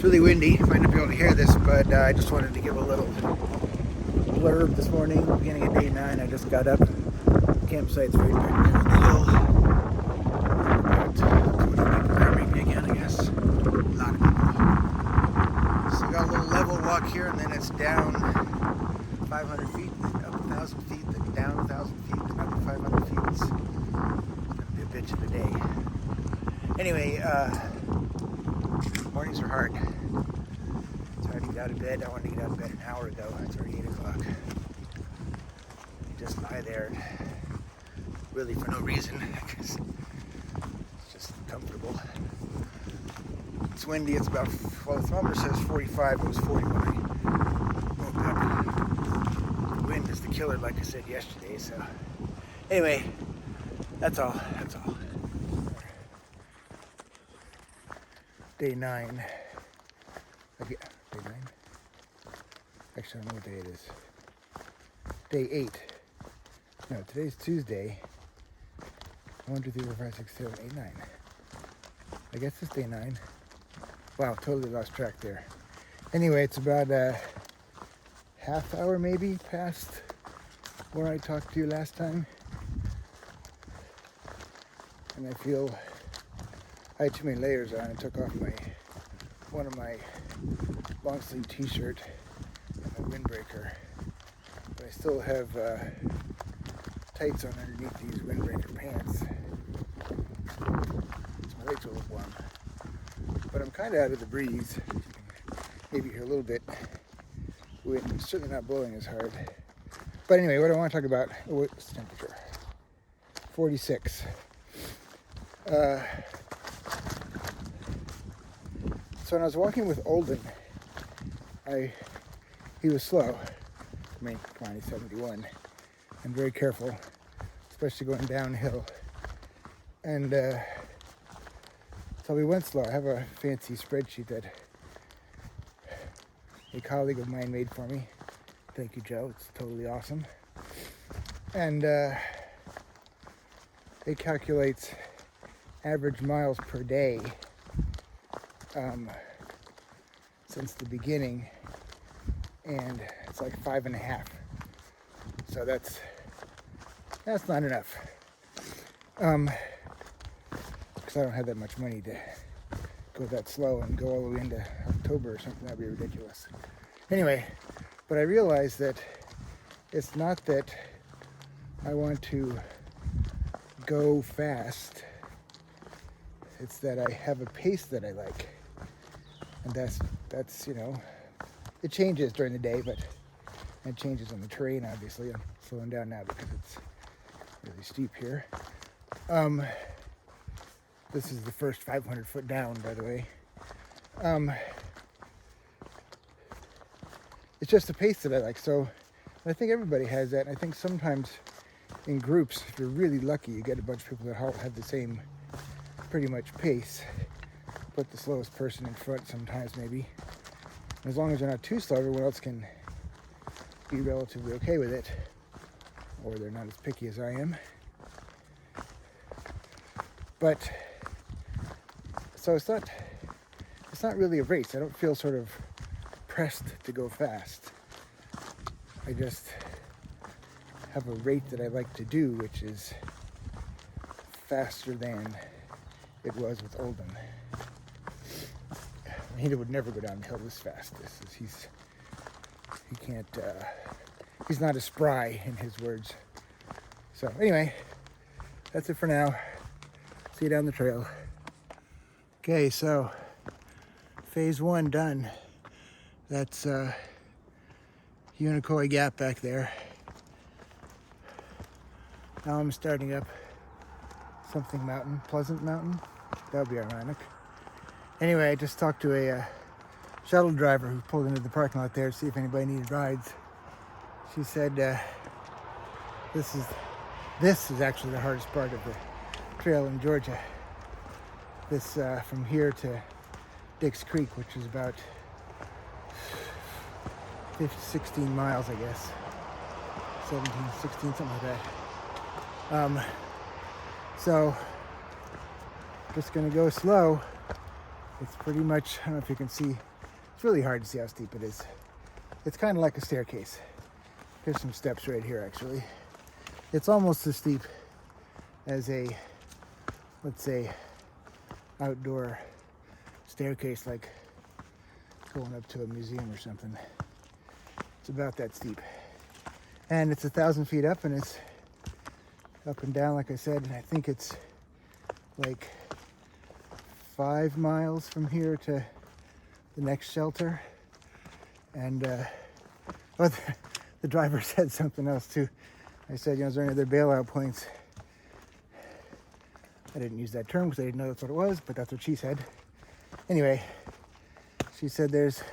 really windy. You might not be able to hear this, but I just wanted to give a little blurb this morning, beginning of day 9. I just got up. Campsite's right there on the hill. About 20 people there, maybe again, I guess. A lot of people. So got a little level walk here, and then it's down 500 feet, up 1,000 feet, then down 1,000 feet, then up 500 feet. It's gonna be a bitch of a day. Anyway, mornings are hard. It's hard to get out of bed. I wanted to get out of bed an hour ago. It's already 8 o'clock. Just lie there, really for no reason, because it's just comfortable. It's windy. It's about, well, the thermometer says 45. It was 40 when I woke up. The wind is the killer, like I said yesterday. So, anyway, that's all. That's all. Day 9. Day 9? Actually, I don't know what day it is. Day 8. No, today's Tuesday. 1, 2, 3, 4, 5, 6, 7, 8, 9. I guess it's day 9. Wow, totally lost track there. Anyway, it's about a half hour maybe past where I talked to you last time. And I feel I had too many layers on. I took off one of my long sleeve t-shirt and my windbreaker. But I still have tights on underneath these windbreaker pants. So my legs will look warm. But I'm kind of out of the breeze. You can maybe hear a little bit. Wind is certainly not blowing as hard. But anyway, what I want to talk about, what's the temperature? 46. So when I was walking with Olden, he was slow. I mean, come on, he's 71. And very careful, especially going downhill. And so we went slow. I have a fancy spreadsheet that a colleague of mine made for me. Thank you, Joe. It's totally awesome. And it calculates average miles per day since the beginning, and it's like 5.5. So that's not enough. Because I don't have that much money to go that slow and go all the way into October or something. That'd be ridiculous. Anyway, but I realized that it's not that I want to go fast. It's that I have a pace that I like. And that's you know, it changes during the day, but it changes on the terrain, obviously. I'm slowing down now because it's really steep here. This is the first 500 foot down, by the way. It's just a pace that I like. So I think everybody has that. And I think sometimes in groups, if you're really lucky, you get a bunch of people that all have the same pretty much pace. Put the slowest person in front sometimes, maybe. And as long as they're not too slow, everyone else can be relatively okay with it. Or they're not as picky as I am. But so it's not really a race. I don't feel sort of pressed to go fast. I just have a rate that I like to do, which is faster than it was with Olden. He would never go down the hill this fast. He's not as spry, in his words. So anyway, that's it for now. See you down the trail. Okay, so phase 1 done. That's Unicoi Gap back there. Now I'm starting up something mountain, Pleasant Mountain. That would be ironic. Anyway, I just talked to a shuttle driver who pulled into the parking lot there to see if anybody needed rides. She said this is actually the hardest part of the trail in Georgia. This from here to Dix Creek, which is about 16 miles, I guess. 17, 16, something like that. So just gonna go slow. It's pretty much, I don't know if you can see It's really hard to see how steep it is. It's kind of like a staircase. Here's some steps right here, actually. It's almost as steep as a, let's say, outdoor staircase, like going up to a museum or something. It's about that steep. And it's 1,000 feet up, and it's up and down, like I said, and I think it's like 5 miles from here to the next shelter. And well, the driver said something else too. I said, is there any other bailout points? I didn't use that term because I didn't know that's what it was, but that's what she said. Anyway, she said there's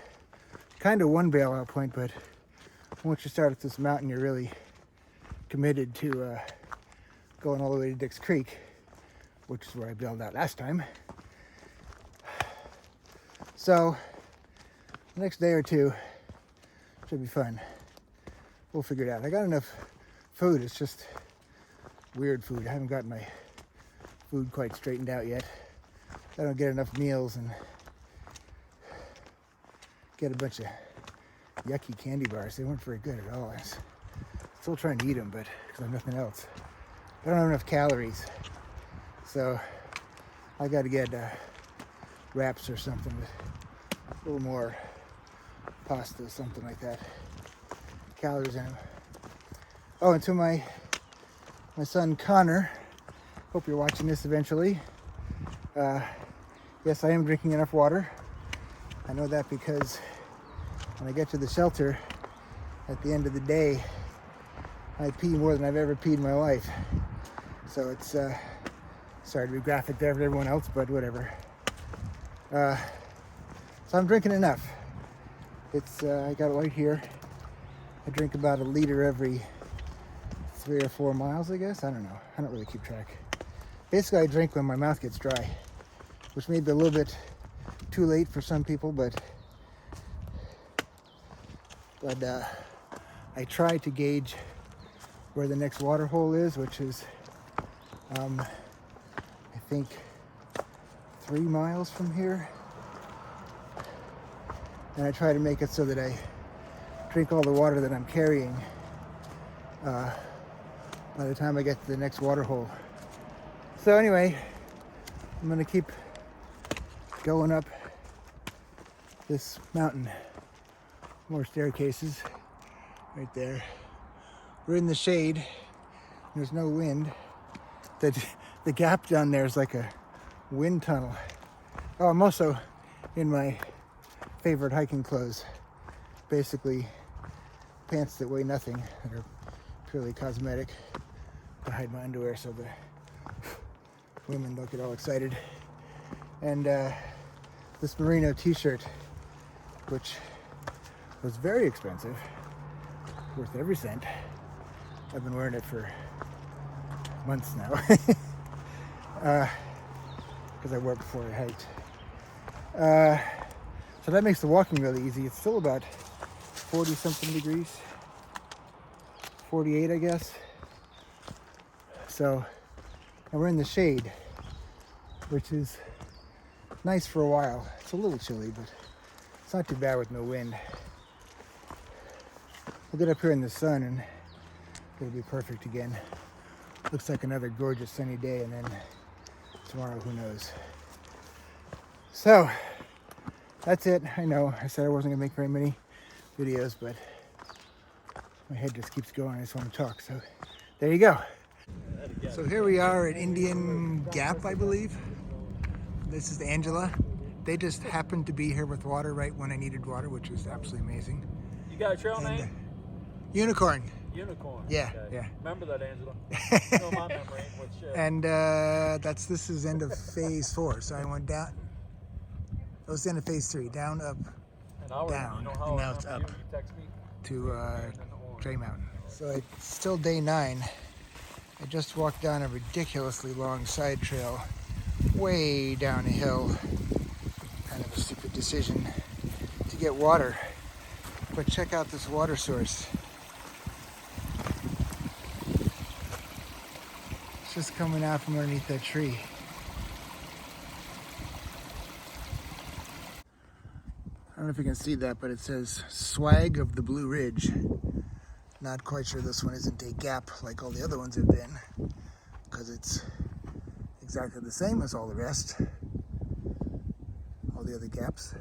kind of one bailout point, but once you start at this mountain, you're really committed to going all the way to Dix Creek, which is where I bailed out last time. So the next day or two should be fun. We'll figure it out. I got enough food. It's just weird food. I haven't gotten my food quite straightened out yet. I don't get enough meals and get a bunch of yucky candy bars. They weren't very good at all. I was still trying to eat them, but because I have nothing else. I don't have enough calories. So I got to get wraps or something with a little more pasta, something like that. Calories in them. Oh, and to my son Connor, hope you're watching this eventually. Yes, I am drinking enough water. I know that because when I get to the shelter at the end of the day, I pee more than I've ever peed in my life. So it's sorry to be graphic there for everyone else, but whatever. So I'm drinking enough. It's I got it right here. I drink about 1 liter every 3 or 4 miles, I guess. I don't know. I don't really keep track. Basically, I drink when my mouth gets dry, which may be a little bit too late for some people, but I try to gauge where the next water hole is, which is, I think, 3 miles from here. And I try to make it so that I drink all the water that I'm carrying by the time I get to the next water hole. So anyway, I'm gonna keep going up this mountain. More staircases right there. We're in the shade. There's no wind. The gap down there is like a wind tunnel. Oh, I'm also in my favorite hiking clothes. Basically, pants that weigh nothing, that are purely cosmetic, to hide my underwear so the women don't get all excited. And this merino t-shirt, which was very expensive, worth every cent. I've been wearing it for months now because I wore it before I hiked. So that makes the walking really easy. It's still about 40 something degrees, 48 I guess. So, and we're in the shade, which is nice for a while. It's a little chilly, but it's not too bad with no wind. We'll get up here in the sun and it'll be perfect again. Looks like another gorgeous sunny day, and then tomorrow, who knows. So, that's it. I know I said I wasn't gonna make very many videos, but my head just keeps going. I just want to talk. So there you go. So here we are at Indian Gap, I believe. This is Angela. They just happened to be here with water right when I needed water, which was absolutely amazing. You got a trail name? Unicorn. Unicorn. Yeah, okay. yeah. Remember that, Angela. No, my memory ain't what shit. And this is end of phase 4. So I went down. That was the end of phase 3. Down, up, down, you know and now it's up you text me? to Dray Mountain. So it's still day 9. I just walked down a ridiculously long side trail way down a hill. Kind of a stupid decision to get water. But check out this water source. It's just coming out from underneath that tree. don't know if you can see that, but it says Swag of the Blue Ridge. Not quite sure this one isn't a gap like all the other ones have been, because it's exactly the same as all the rest, all the other gaps.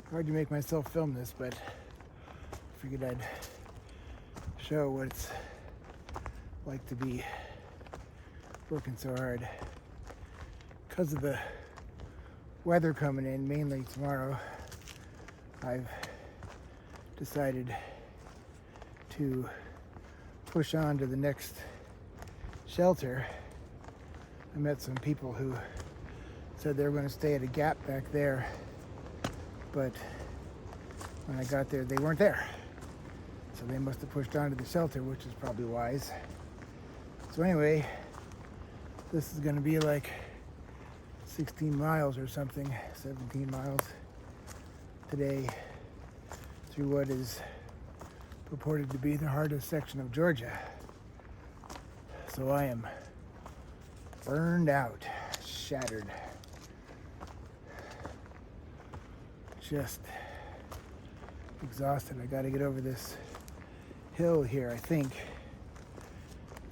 Hard to make myself film this, but I figured I'd show what it's like to be working so hard. Because of the weather coming in, mainly tomorrow, I've decided to push on to the next shelter. I met some people who said they were going to stay at a gap back there, but when I got there, they weren't there. So they must have pushed on to the shelter, which is probably wise. So anyway, this is going to be like 16 miles or something, 17 miles today through what is purported to be the hardest section of Georgia. So I am burned out, shattered, just exhausted. I got to get over this hill here, I think.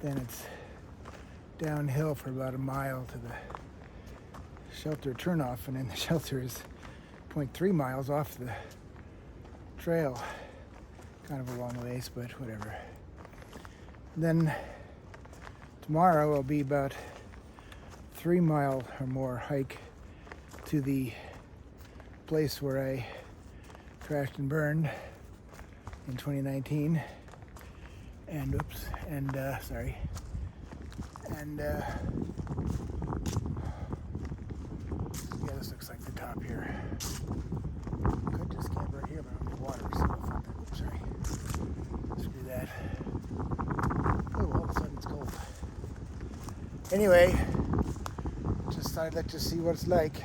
Then it's downhill for about a mile to the shelter turnoff, and then the shelter is 0.3 miles off the trail. Kind of a long ways, but whatever. Then tomorrow will be about 3 mile or more hike to the place where I crashed and burned in 2019. And yeah, this looks like the top here. Could just camp right here, but I'm in the water, so oops, sorry. Screw that. Oh, all of a sudden it's cold. Anyway, just thought I'd let you see what it's like.